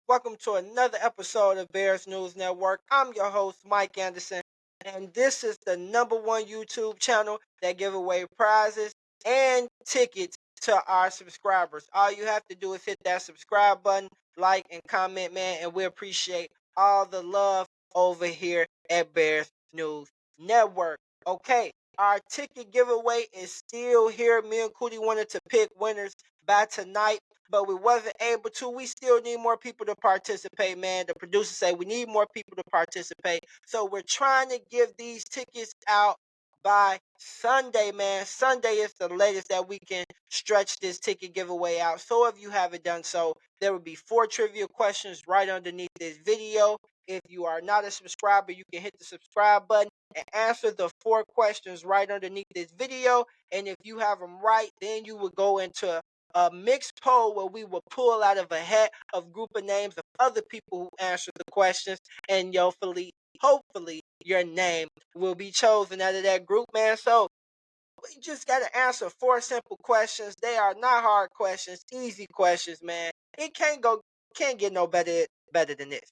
Welcome to another episode of Bears News Network. I'm your host, Mike Anderson, and this is the #1 YouTube channel that give away prizes and tickets to our subscribers. All you have to do is hit that subscribe button, like, and comment, man, and we appreciate all the love over here at Bears News Network. Okay, our ticket giveaway is still here. Me and Cootie wanted to pick winners by tonight, but we wasn't able to. We still need more people to participate, man. The producers say we need more people to participate. So we're trying to give these tickets out by Sunday, man. Sunday is the latest that we can stretch this ticket giveaway out. So if you haven't done so, there will be 4 trivia questions right underneath this video. If you are not a subscriber, you can hit the subscribe button and answer the 4 questions right underneath this video. And if you have them right, then you will go into a mixed poll where we will pull out of a hat of group of names of other people who answered the questions, and hopefully your name will be chosen out of that group, man. So we just got to answer 4 simple questions. They are not hard questions, easy questions, man. It can't get no better than this.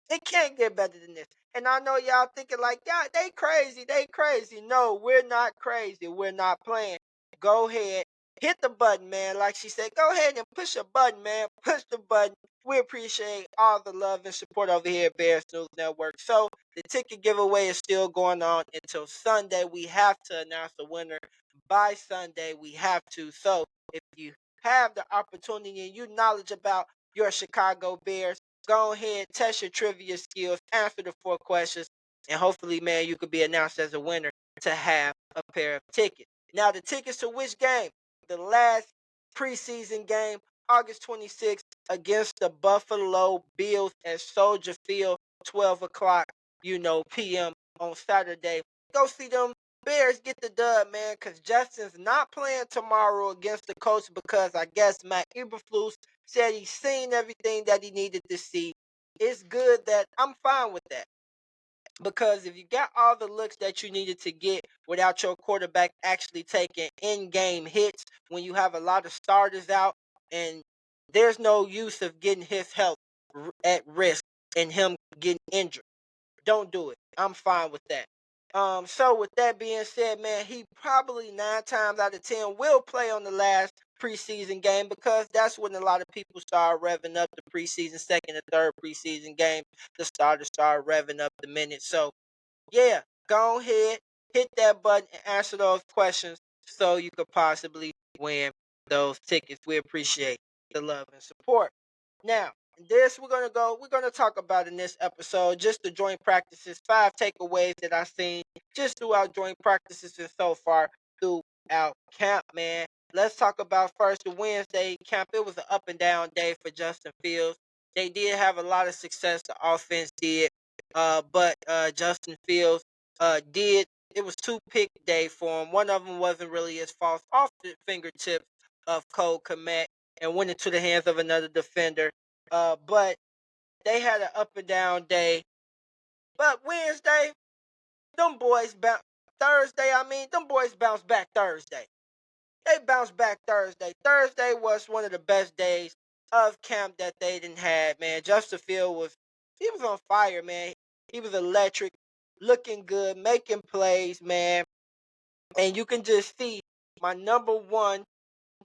It can't get better than this. And I know y'all thinking like, yeah, they crazy. No, we're not crazy. We're not playing. Go ahead, hit the button, man. Like she said, go ahead and push a button, man. Push the button. We appreciate all the love and support over here at Bears News Network. So the ticket giveaway is still going on until Sunday. We have to announce the winner by Sunday. We have to. So if you have the opportunity and you knowledge about your Chicago Bears, go ahead, test your trivia skills, answer the 4 questions, and hopefully, man, you could be announced as a winner to have a pair of tickets. Now, the tickets to which game? The last preseason game, August 26th, against the Buffalo Bills at Soldier Field, 12 o'clock, p.m. on Saturday. Go see them Bears get the dub, man, because Justin's not playing tomorrow against the Colts because I guess Matt Eberflus said he's seen everything that he needed to see. It's good that I'm fine with that. Because if you got all the looks that you needed to get without your quarterback actually taking in-game hits when you have a lot of starters out, and there's no use of getting his health at risk and him getting injured. Don't do it. I'm fine with that. So with that being said, man, he probably 9 times out of 10 will play on the last preseason game because that's when a lot of people start revving up the preseason second and third preseason games. The starters start revving up the minutes. So yeah, go ahead, hit that button and answer those questions so you could possibly win those tickets. We appreciate the love and support. Now, this we're gonna talk about in this episode just the joint practices, 5 takeaways that I've seen just throughout joint practices and so far throughout camp, man. Let's talk about first the Wednesday camp. It was an up and down day for Justin Fields. They did have a lot of success, the offense did. But Justin Fields did. It was 2 pick day for him. One of them wasn't really his fault, off the fingertips of Cole Kmet and went into the hands of another defender. But they had an up and down day. But Wednesday, them boys bounced. Thursday, them boys bounced back Thursday. They bounced back Thursday. Thursday was one of the best days of camp that they didn't have, man. Justin Field was on fire, man. He was electric, looking good, making plays, man. And you can just see my #1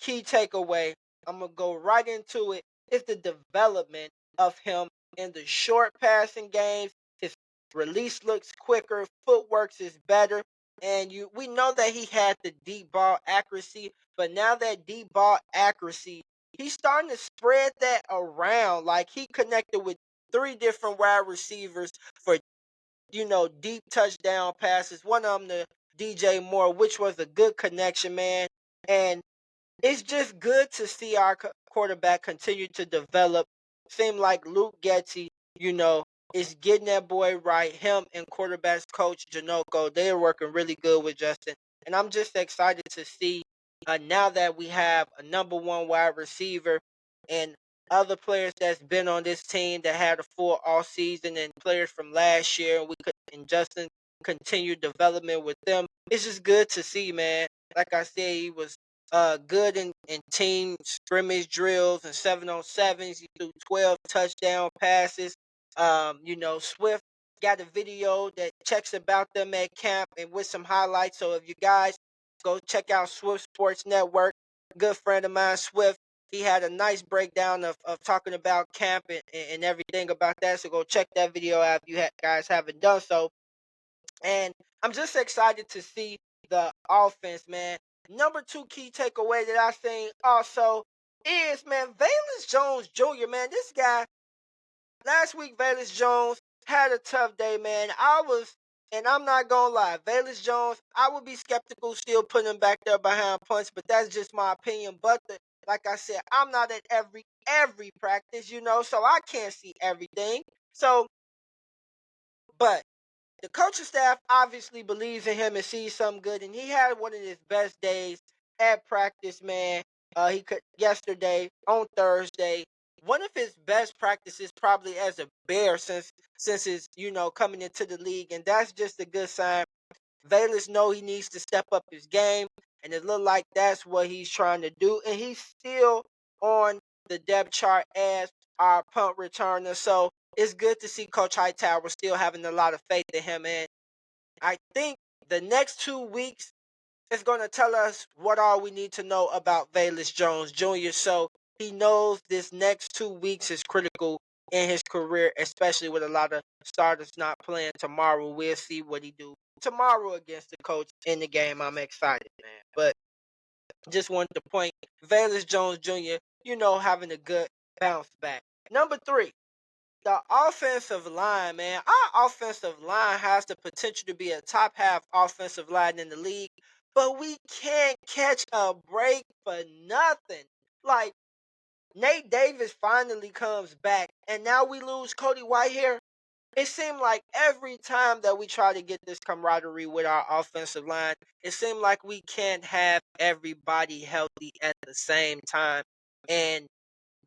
key takeaway. I'm gonna go right into it. Is the development of him in the short passing games. His release looks quicker, footwork is better, and we know that he had the deep ball accuracy, but now that deep ball accuracy, he's starting to spread that around. Like he connected with 3 different wide receivers for deep touchdown passes. One of them to DJ Moore, which was a good connection, man. And it's just good to see our quarterback continue to develop. Seem like Luke Getsy, is getting that boy right. Him and quarterbacks coach Janoko, they are working really good with Justin. And I'm just excited to see now that we have a #1 wide receiver and other players that's been on this team that had a full off season and players from last year, and Justin continued development with them. It's just good to see, man. Like I said, he was good in team scrimmage drills and 7-on-7s. He threw 12 touchdown passes. Swift got a video that checks about them at camp and with some highlights. So if you guys go check out Swift Sports Network, good friend of mine, Swift, he had a nice breakdown of talking about camp and everything about that. So go check that video out if you guys haven't done so. And I'm just excited to see the offense, man. Number two key takeaway that I seen also is, man, Valus Jones Jr., man. This guy, last week, Valus Jones had a tough day, man. And I'm not gonna lie, Valus Jones, I would be skeptical still putting him back there behind punts, but that's just my opinion. But like I said, I'm not at every practice, so I can't see everything. So, but the coaching staff obviously believes in him and sees something good, and he had one of his best days at practice, man. He could yesterday on Thursday. One of his best practices probably as a Bear since his coming into the league, and that's just a good sign. Valus know he needs to step up his game, and it looked like that's what he's trying to do, and he's still on the depth chart as our punt returner. So it's good to see Coach Hightower still having a lot of faith in him, and I think the next 2 weeks is going to tell us what all we need to know about Valus Jones Jr. So he knows this next 2 weeks is critical in his career, especially with a lot of starters not playing tomorrow. We'll see what he do tomorrow against the Colts in the game. I'm excited, man. But just wanted to point Valus Jones Jr., having a good bounce back. Number three, the offensive line, man. Our offensive line has the potential to be a top half offensive line in the league, but we can't catch a break for nothing. Like, Nate Davis finally comes back, and now we lose Cody Whitehair. It seemed like every time that we try to get this camaraderie with our offensive line, it seemed like we can't have everybody healthy at the same time. And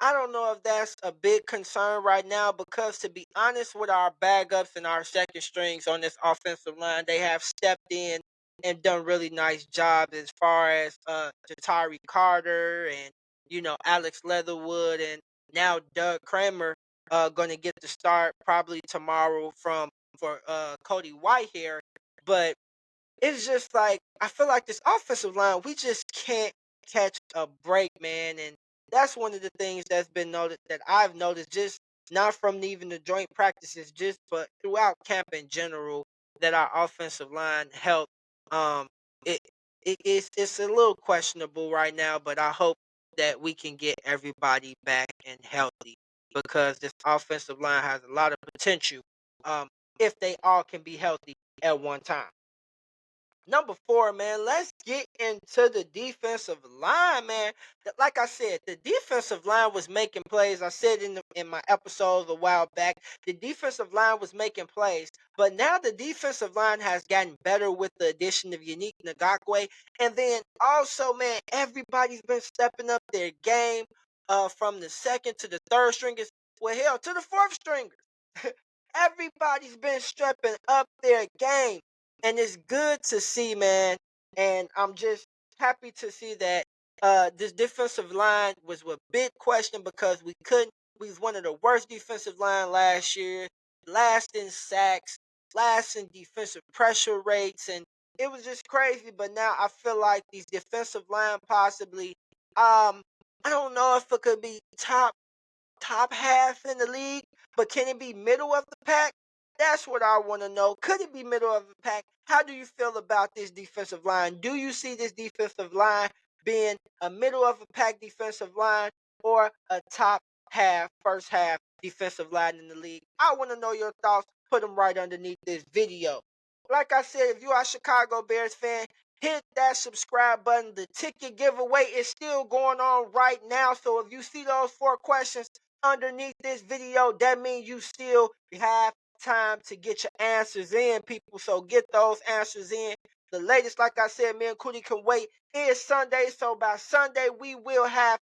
I don't know if that's a big concern right now because, to be honest, with our backups and our second strings on this offensive line, they have stepped in and done really nice jobs as far as Jatari Carter and Alex Leatherwood and now Doug Kramer going to get the start probably tomorrow for Cody Whitehair, but it's just like I feel like this offensive line, we just can't catch a break, man. And that's one of the things that's been noted that I've noticed, just not from even the joint practices, just but throughout camp in general, that our offensive line health, um, it it's a little questionable right now. But I hope that we can get everybody back and healthy because this offensive line has a lot of potential. Um, if they all can be healthy at one time. Number four, man, let's get into the defensive line, man. Like I said, the defensive line was making plays. I said in my episode a while back, the defensive line was making plays. But now the defensive line has gotten better with the addition of Unique Ngakwe. And then also, man, everybody's been stepping up their game from the second to the third stringers. Well, hell, to the fourth stringers. Everybody's been stepping up their game. And it's good to see, man. And I'm just happy to see that this defensive line was a big question because we was one of the worst defensive line last year, last in sacks, last in defensive pressure rates, and it was just crazy. But now I feel like these defensive line possibly, I don't know if it could be top half in the league, but can it be middle of the pack? That's what I want to know. Could it be middle of the pack? How do you feel about this defensive line? Do you see this defensive line being a middle of a pack defensive line or a top half, first half defensive line in the league? I want to know your thoughts. Put them right underneath this video. Like I said, if you are a Chicago Bears fan, hit that subscribe button. The ticket giveaway is still going on right now. So if you see those 4 questions underneath this video, that means you still have time to get your answers in, people. So get those answers in. The latest, like I said, me and Cootie can wait, is Sunday. So by Sunday, we will have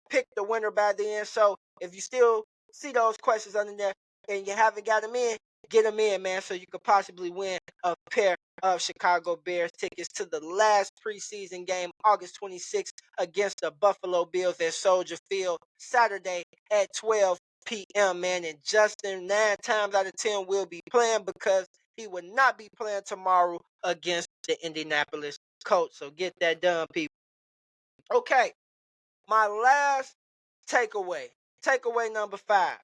picked the winner by the end. So if you still see those questions under there and you haven't got them in, get them in, man, so you could possibly win a pair of Chicago Bears tickets to the last preseason game, August 26th, against the Buffalo Bills at Soldier Field, Saturday at 12 p.m., man. And Justin, 9 times out of 10, will be playing because he will not be playing tomorrow against the Indianapolis Colts. So get that done, people. Okay, my last takeaway. Takeaway number 5.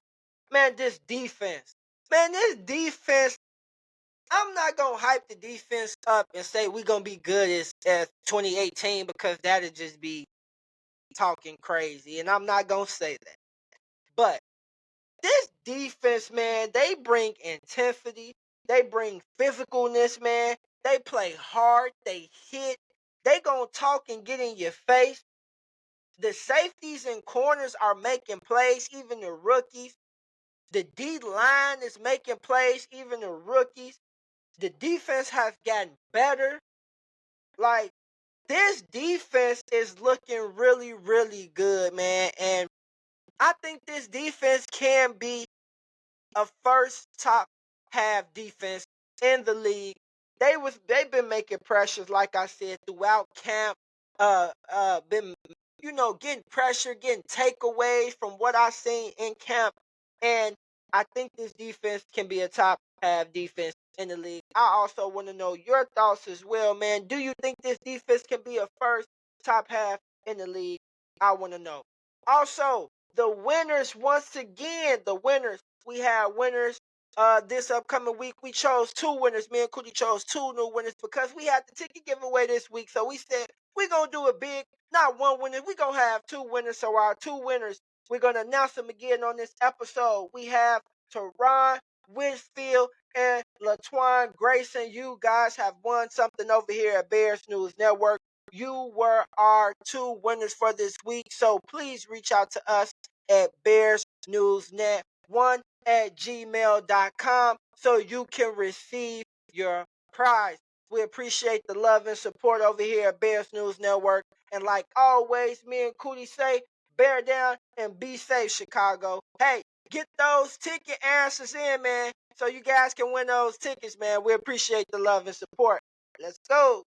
Man, this defense. Man, this defense, I'm not going to hype the defense up and say we're going to be good as 2018 because that'd just be talking crazy. And I'm not going to say that. But this defense, man, they bring intensity. They bring physicalness, man. They play hard. They hit. They going to talk and get in your face. The safeties and corners are making plays, even the rookies. The D line is making plays, even the rookies. The defense has gotten better. Like, this defense is looking really, really good, man. And I think this defense can be a first top half defense in the league. They've been making pressures, like I said, throughout camp. Been getting pressure, getting takeaways from what I seen in camp, and I think this defense can be a top half defense in the league. I also want to know your thoughts as well, man. Do you think this defense can be a first top half in the league? I want to know. Also, the winners, once again, the winners. We have winners this upcoming week. We chose 2 winners. Me and Cootie chose 2 new winners because we had the ticket giveaway this week. So we said we're going to do it big. Not 1 winner. We're going to have 2 winners. So our 2 winners, we're going to announce them again on this episode. We have Taurean, Whitfield, and Latwoyne. Grayson, you guys have won something over here at Bears News Network. You were our 2 winners for this week. So please reach out to us at Bears News Net 1@gmail.com so you can receive your prize. We appreciate the love and support over here at Bears News Network. And like always, me and Cootie say, bear down and be safe, Chicago. Hey, get those ticket answers in, man, so you guys can win those tickets, man. We appreciate the love and support. Let's go.